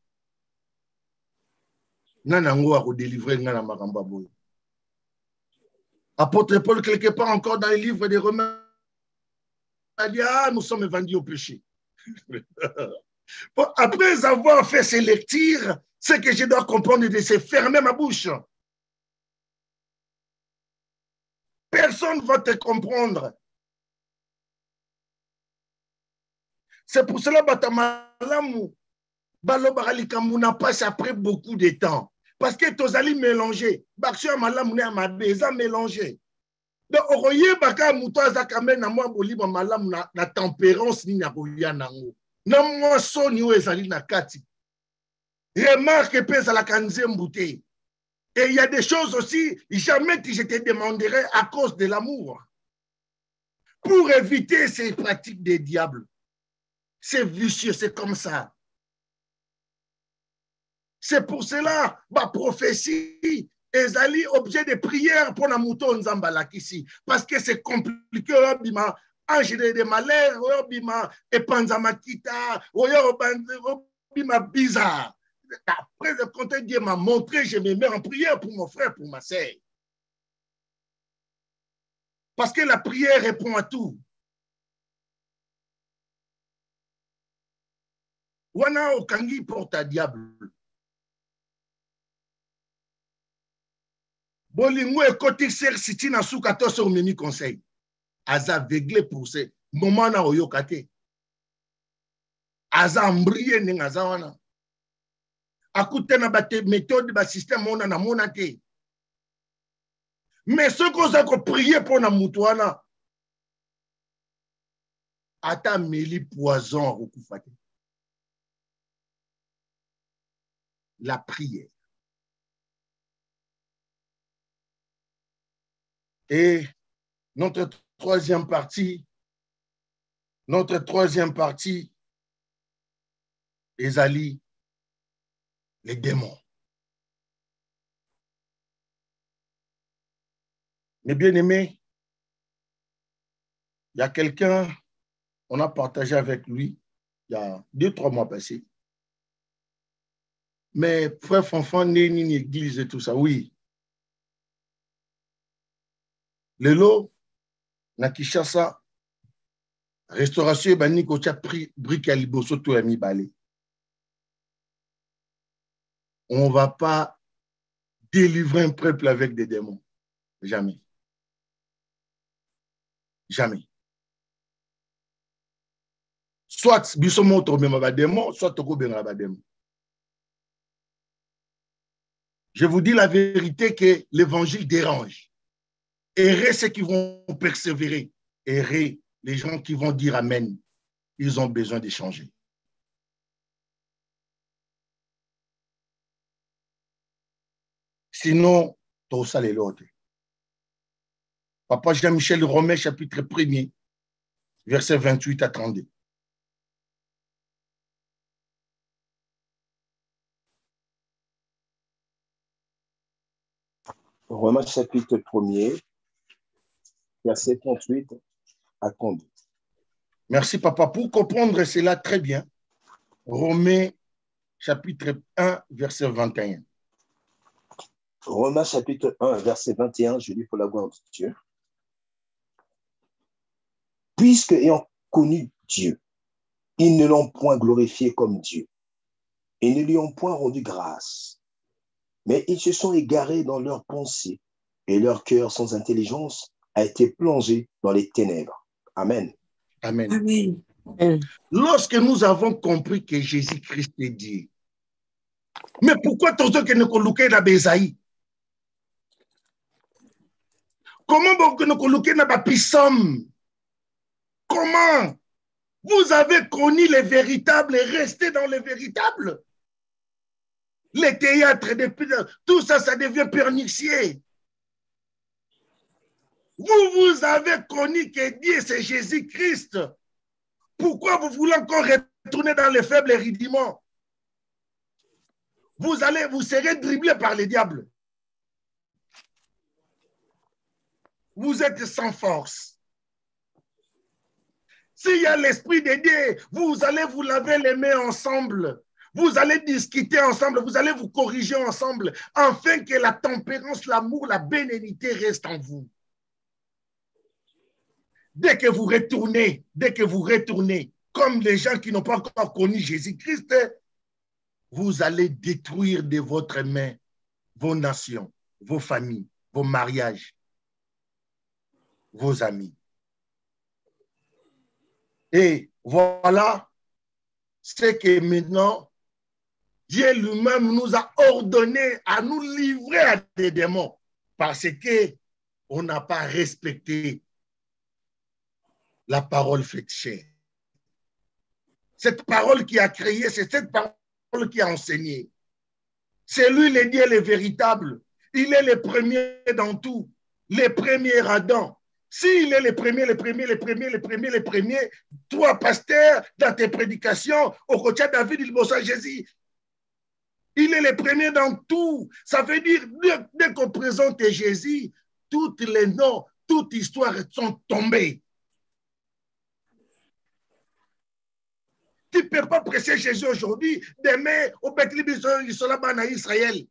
Nanango a redélivrer ngana makamba boy. Apôtre Paul, quelque part encore dans les livres des Romains, a dit, ah, nous sommes vendus au péché. Bon, après avoir fait ces lectures, ce que je dois comprendre, c'est fermer ma bouche. Personne ne va te comprendre. C'est pour cela que Batamalamu, Balobaralikambou n'a pas après beaucoup de temps. Parce que tous allez mélanger. Bakshia Malamu n'a pas mélangé. Donc, Oroye Baka Moutaza Kamen na moi Boliba Malamu na tempérance ni na Boya Nango. Na moi Soni ou Ezali na Kati. Remarque pèse à la kanzem bouteille. Et il y a des choses aussi, jamais que je te demanderai à cause de l'amour. Pour éviter ces pratiques des diables. C'est vicieux, c'est comme ça. C'est pour cela, ma prophétie, ezali objet de prière pour la mouton Nzambalakisi. Parce que c'est compliqué, bima, ange de malheur, bima, epanzamakita, bima bizarre. Après le contexte, Dieu m'a montré, je me mets en prière pour mon frère, pour ma sœur. Parce que la prière répond à tout. Wana okangi porte à diable. Bolingo et côté ser siti na soukato sur memi conseil. Aza aveuglé pour ce moment na oyokate. Aza mbriye ningaza wana. Akute na bate méthode ba système on na monate. Mais ce qu'on a prié pour na mutuana. Ata meli poison rekufate. La prière. Et notre troisième partie, ezali les démons. Mes bien-aimés, il y a quelqu'un, on a partagé avec lui il y a 2-3 mois passés. Mais frère Fanfan, ni église et tout ça, oui. Lelo, na Kishasa, restauration, bani ko tia brique à liboso to ami balé. On ne va pas délivrer un peuple avec des démons. Jamais. Jamais. Soit bisomo to même ba démon, soit toko ben ba démon. Je vous dis la vérité que l'évangile dérange. Errez ceux qui vont persévérer. Errez les gens qui vont dire Amen. Ils ont besoin de changer. Sinon, tout ça, les l'autre. Papa Jean-Michel Romain, chapitre 1er, verset 28 à 32. Romains chapitre 1er, verset 38 à 32. Merci, papa. Pour comprendre cela très bien, Romains chapitre 1, verset 21. Romains chapitre 1, verset 21, je lis pour la gloire de Dieu. puisque ayant connu Dieu, ils ne l'ont point glorifié comme Dieu et ne lui ont point rendu grâce. Mais ils se sont égarés dans leurs pensées et leur cœur sans intelligence a été plongé dans les ténèbres. Amen. Amen. Amen. Lorsque nous avons compris que Jésus-Christ est Dieu, mais pourquoi tous ceux qui ne coloquent pas Bézaï? Comment vous ne coloquez pas Pissam? Comment? Vous avez connu les véritables et resté dans les véritables. Les théâtres, tout ça, ça devient pernicier. Vous avez connu que Dieu, c'est Jésus-Christ. Pourquoi vous voulez encore retourner dans les faibles rudiments? Vous serez dribblé par les diables. Vous êtes sans force. S'il y a l'esprit de Dieu, vous allez vous laver les mains ensemble. Vous allez discuter ensemble. Vous allez vous corriger ensemble. Afin que la tempérance, l'amour, la bénédiction reste en vous. Dès que vous retournez, comme les gens qui n'ont pas encore connu Jésus-Christ, vous allez détruire de votre main vos nations, vos familles, vos mariages, vos amis. Et voilà ce que maintenant, Dieu lui-même nous a ordonné à nous livrer à des démons parce qu'on n'a pas respecté la parole faite chair. Cette parole qui a créé, c'est cette parole qui a enseigné. C'est lui le Dieu le véritable. Il est le premier dans tout, le premier Adam. S'il est le premier, toi, pasteur, dans tes prédications, au côté de David, il bosse à Jésus. Il est le premier dans tout. Ça veut dire, dès qu'on présente Jésus, tous les noms, toutes les histoires sont tombées. Tu ne peux pas presser Jésus aujourd'hui, demain, au Bethléem, ils sont là-bas en Israël.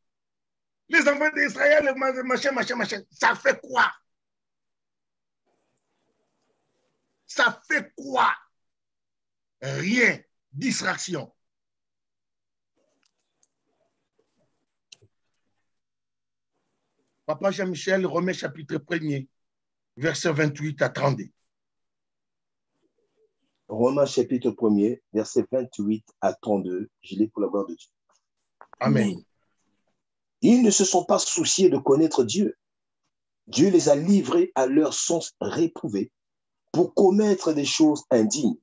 Les enfants d'Israël, machin. Ça fait quoi? Ça fait quoi? Rien. Distraction. Papa Jean-Michel, Romains chapitre 1er, verset 28 à 32. Romains chapitre 1er, verset 28 à 32. Je lis pour la gloire de Dieu. Amen. Ils ne se sont pas souciés de connaître Dieu. Dieu les a livrés à leur sens réprouvé pour commettre des choses indignes.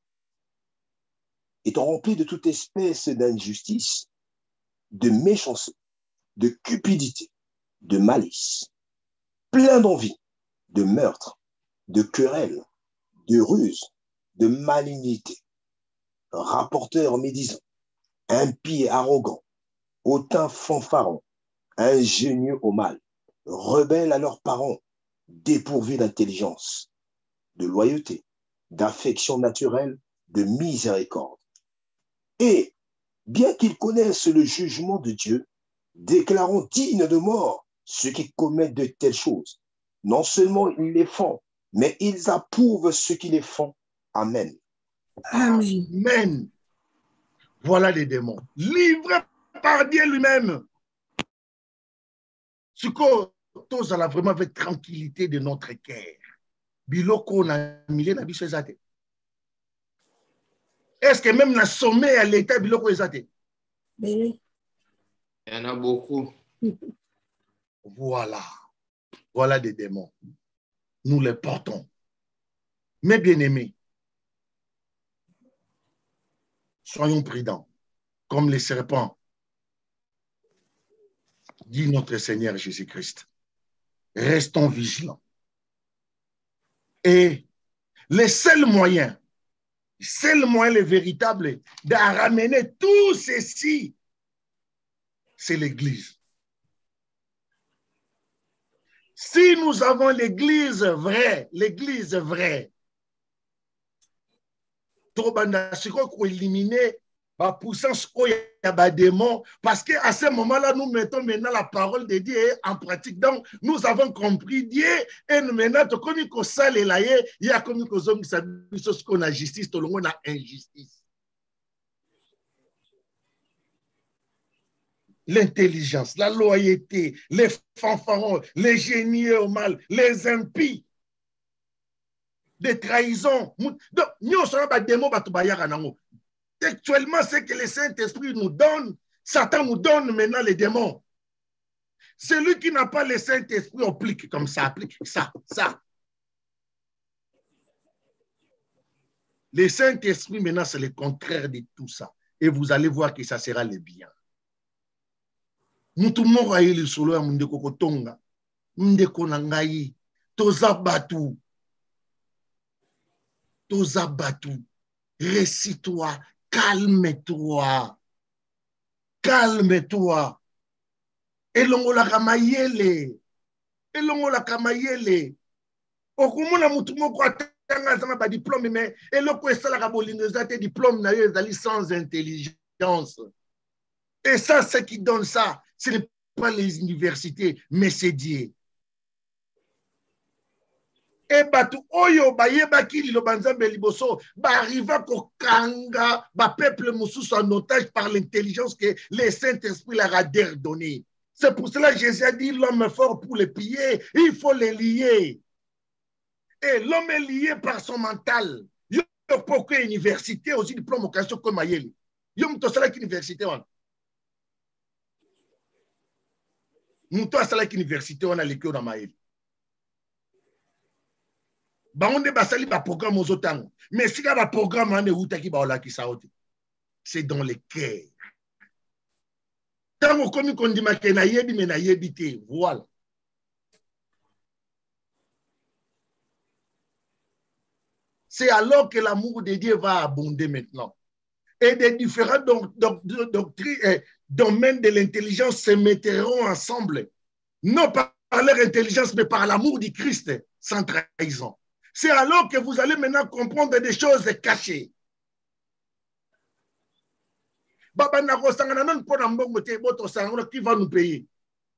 Étant remplis de toute espèce d'injustice, de méchanceté, de cupidité, de malice, plein d'envie, de meurtre, de querelles, de ruse, de malignité, rapporteurs médisants, impies et arrogants, hautains fanfarons, ingénieux au mal, rebelles à leurs parents, dépourvus d'intelligence, de loyauté, d'affection naturelle, de miséricorde. Et, bien qu'ils connaissent le jugement de Dieu, déclarant dignes de mort ceux qui commettent de telles choses. Non seulement ils les font, mais ils approuvent ceux qui les font. Amen. Amen. Amen. Voilà les démons. Livrés par Dieu lui-même. Ce que tous allons vraiment avec tranquillité de notre cœur. Biloko na milé na biso ezate. Est-ce que même na sommet à l'état biloko ezate? Béni. Il y en a beaucoup. Voilà. Voilà des démons. Nous les portons. Mes bien-aimés, soyons prudents, comme les serpents, dit notre Seigneur Jésus-Christ. Restons vigilants. Et le seul moyen le véritable de ramener tout ceci, c'est l'Église. Si nous avons l'Église vraie, trop banda siko ko éliminer la puissance où il y a des démons, parce qu'à ce moment-là, nous mettons maintenant la parole de Dieu en pratique. Donc, nous avons compris Dieu et nous maintenant, comme il y a comme ce qu'on a justice, tout le monde a injustice. L'intelligence, la loyauté, les fanfarons, les génies au mal, les impies, des trahisons. Donc, nous sommes des démons. Actuellement, c'est que le Saint-Esprit nous donne, Satan nous donne maintenant les démons. Celui qui n'a pas le Saint-Esprit applique comme ça, applique ça. Le Saint-Esprit maintenant, c'est le contraire de tout ça. Et vous allez voir que ça sera le bien. Nous tout le monde a eu le solo à Mundeko Kotonga, Mundeko Nangayi, Toza Batu, récite-toi. Calme-toi. Calme-toi. Elongola kamayele. Elongola kamayele. Okumuna mutu moko atanga zanga ba diplôme mais eloko esala ka bolingo ezate diplôme na yo ezali sans intelligence. Et ça, ce qui donne ça, ce n'est pas les universités, mais c'est Dieu. Et batu oyo bayebaki lilo banzambe liboso ba arriva ko kanga ba peuple mususu en otage par l'intelligence que le Saint-Esprit leur a donné. C'est pour cela que Jésus a dit l'homme est fort pour les piller, il faut les lier. Et l'homme est lié par son mental. Yo pourquoi université aussi diplôme occasion comme ayeli. Yo mto sala université wana. Mto sala université wana lekio na mayeli. Baonde basali ba programme aux autant mais si ba programme ane utaki ba ola ki saote c'est dans le cœur tango komi kondima ke na yebi me na yebite voilà c'est alors que l'amour de Dieu va abonder maintenant et des différents domaines de l'intelligence se mettront ensemble non par leur intelligence mais par l'amour du Christ sans trahison. C'est alors que vous allez maintenant comprendre des choses cachées. Qui va nous payer?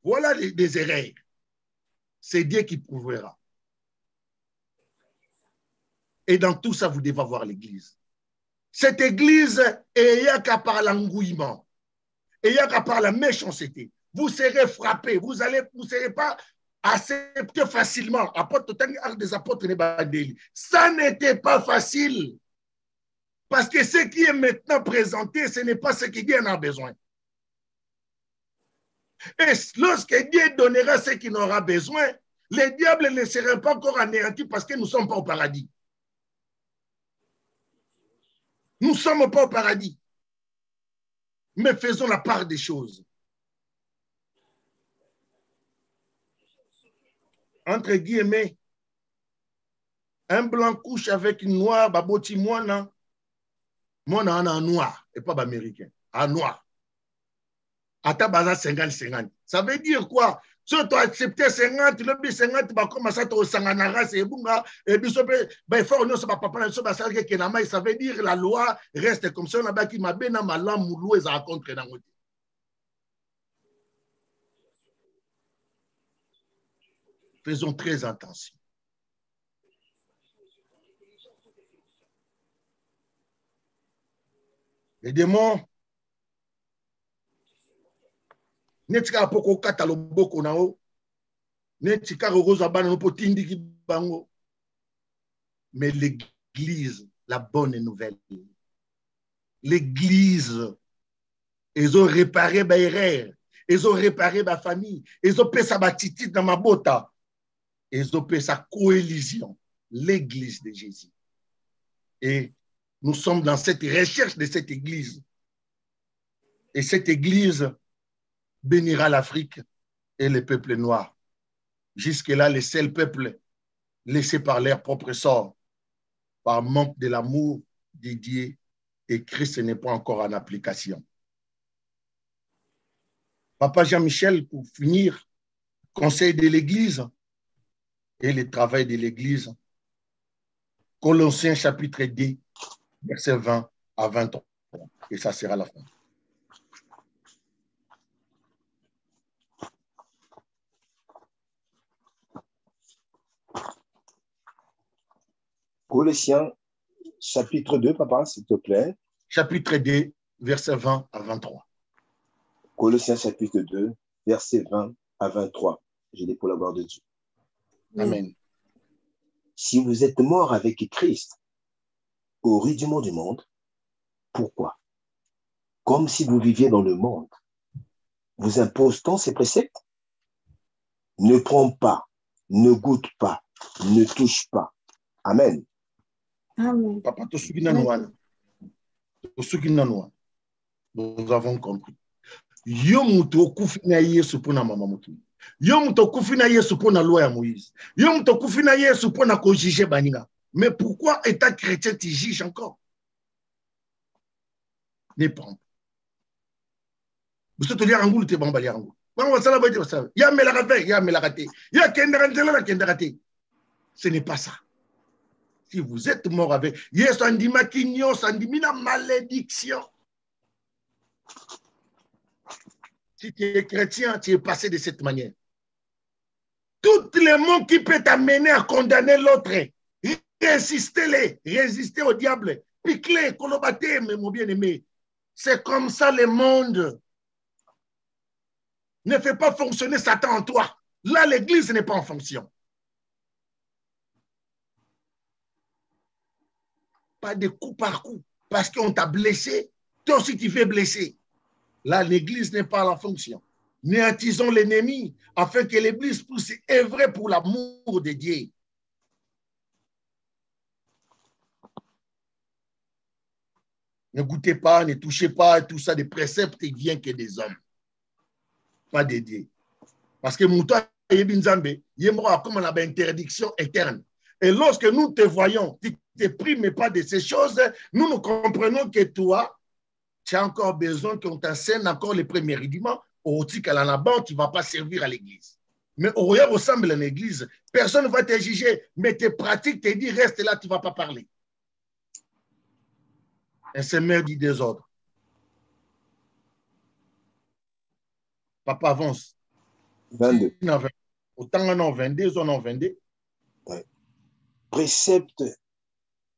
Voilà des erreurs. C'est Dieu qui prouvera. Et dans tout ça, vous devez voir l'église. Cette église, il n'y a qu'à par l'engouillement, il n'y a qu'à par la méchanceté. Vous serez frappés, vous ne serez pas accepté facilement. Des apôtres, ça n'était pas facile. Parce que ce qui est maintenant présenté, ce n'est pas ce que Dieu en a besoin. Et lorsque Dieu donnera ce qu'il aura besoin, les diables ne seraient pas encore anéantis parce que nous ne sommes pas au paradis. Nous ne sommes pas au paradis. Mais faisons la part des choses. Entre guillemets, un blanc couche avec une noire, baboti moana, moana en noir, et pas américain, en noir. Ata baza 50-50. Ça veut dire quoi? Si tu as accepté 50, le bi 50, bah comme ça, tu as sanganara, c'est bunga, et puis il faut que papa, ça veut dire la loi reste comme ça, on a baki ma bena malam moulou et ça contre nangote. Faisons très attention. Les démons, netika poko kata loboko nao, netika roza bana no potindi ki bango. Mais l'église, la bonne nouvelle, l'église, ils ont réparé ma erreur, ils ont réparé ma famille, ils ont fait sa batitite dans ma bota. Ils ont fait sa coalition, l'église de Jésus. Et nous sommes dans cette recherche de cette église. Et cette église bénira l'Afrique et les peuples noirs. Jusque-là, les seuls peuples laissés par leur propre sort, par manque de l'amour de Dieu, et Christ n'est pas encore en application. Papa Jean-Michel, pour finir, conseil de l'église, et le travail de l'Église. Colossiens chapitre 2, verset 20 à 23. Et ça sera la fin. Colossiens, chapitre 2, papa, s'il te plaît. Chapitre 2, versets 20 à 23. Colossiens, chapitre 2, versets 20 à 23. Je l'ai pour la gloire de Dieu. Amen. Si vous êtes mort avec Christ au rudiment du monde, pourquoi? Comme si vous viviez dans le monde, vous impose-t-on ces préceptes? Ne prends pas, ne goûte pas, ne touche pas. Amen. Amen. Papa, nous avons compris. Yo muto kufina Yesu pona mama mutu. Yo muto kufina Yesu pona loi ya Moïse. Yo muto kufina Yesu pona ko juger baninga. Mais pourquoi état chrétien tu juges encore? Ne prends. Vous te dire angulu te bambali angulu. Bon ça la ba dire ça. Ya melakate, ya melakate. Ya kendrakate. Ce n'est pas ça. Si vous êtes mort avec Yesu andima kinyo, sandimina malédiction. Si tu es chrétien, tu es passé de cette manière. Tous les mots qui peuvent t'amener à condamner l'autre, résister au diable, pique-les, colobater, mon bien-aimé. C'est comme ça le monde. Ne fais pas fonctionner Satan en toi. Là, l'église n'est pas en fonction. Pas de coup par coup. Parce qu'on t'a blessé, toi aussi tu fais blesser. Là, l'église n'est pas en fonction. Néatisons l'ennemi afin que l'église puisse œuvrer pour l'amour de Dieu. Ne goûtez pas, ne touchez pas, tout ça, des préceptes, il vient que des hommes. Pas des dieux. Parce que Mouta Yebinzambe, Yemra, comme on a une interdiction éterne. Et lorsque nous te voyons, tu ne te primes pas de ces choses, nous comprenons que toi, tu as encore besoin qu'on t'enseigne encore les premiers rudiments. Au Tikalanaban, tu ne vas pas servir à l'église. Mais au Royaume ressemble à l'église. Personne ne va te juger, mais tes pratiques te disent reste là, tu ne vas pas parler. Un semeur du désordre. Papa avance. 22. Autant en 22, on en 22. Ouais. Préceptes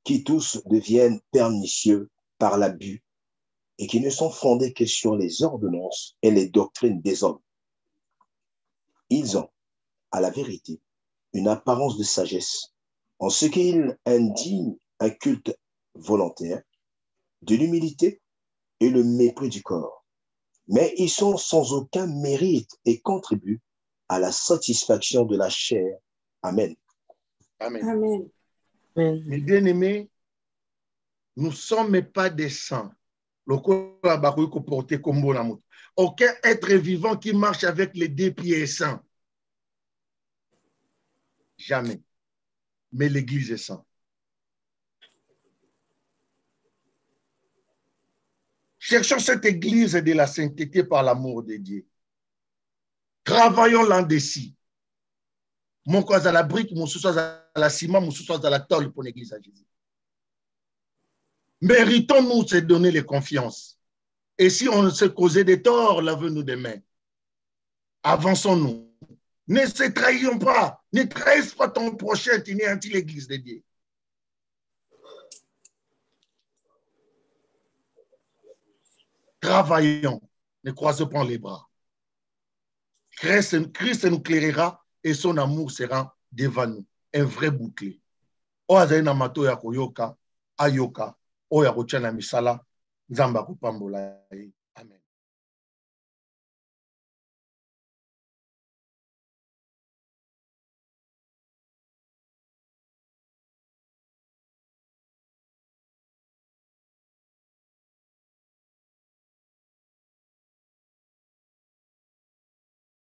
qui tous deviennent pernicieux par l'abus et qui ne sont fondés que sur les ordonnances et les doctrines des hommes. Ils ont, à la vérité, une apparence de sagesse, en ce qu'ils indignent un culte volontaire, de l'humilité et le mépris du corps. Mais ils sont sans aucun mérite et contribuent à la satisfaction de la chair. Amen. Amen. Amen. Mes bien-aimés, nous ne sommes pas des saints. Aucun être vivant qui marche avec les deux pieds est saint. Jamais. Mais l'Église est sainte. Cherchons cette Église de la sainteté par l'amour de Dieu. Travaillons l'en-dessus. Mon cause à la brique, mon sous-soi à la ciment, mon sous-soi à la tôle pour l'Église à Jésus. Méritons-nous de se donner les confiances. Et si on se causait des torts, lavez-nous des mains. Avançons-nous. Ne se trahissons pas. Ne trahisse pas ton prochain, tu n'es anti l'Église de Dieu. Travaillons. Ne croisons pas les bras. Christ nous clairera et son amour sera devant nous. Un vrai bouclier. Oazana mato ya koyoka, ayoka, oya kochana misala, nzamba kupambola. Amen.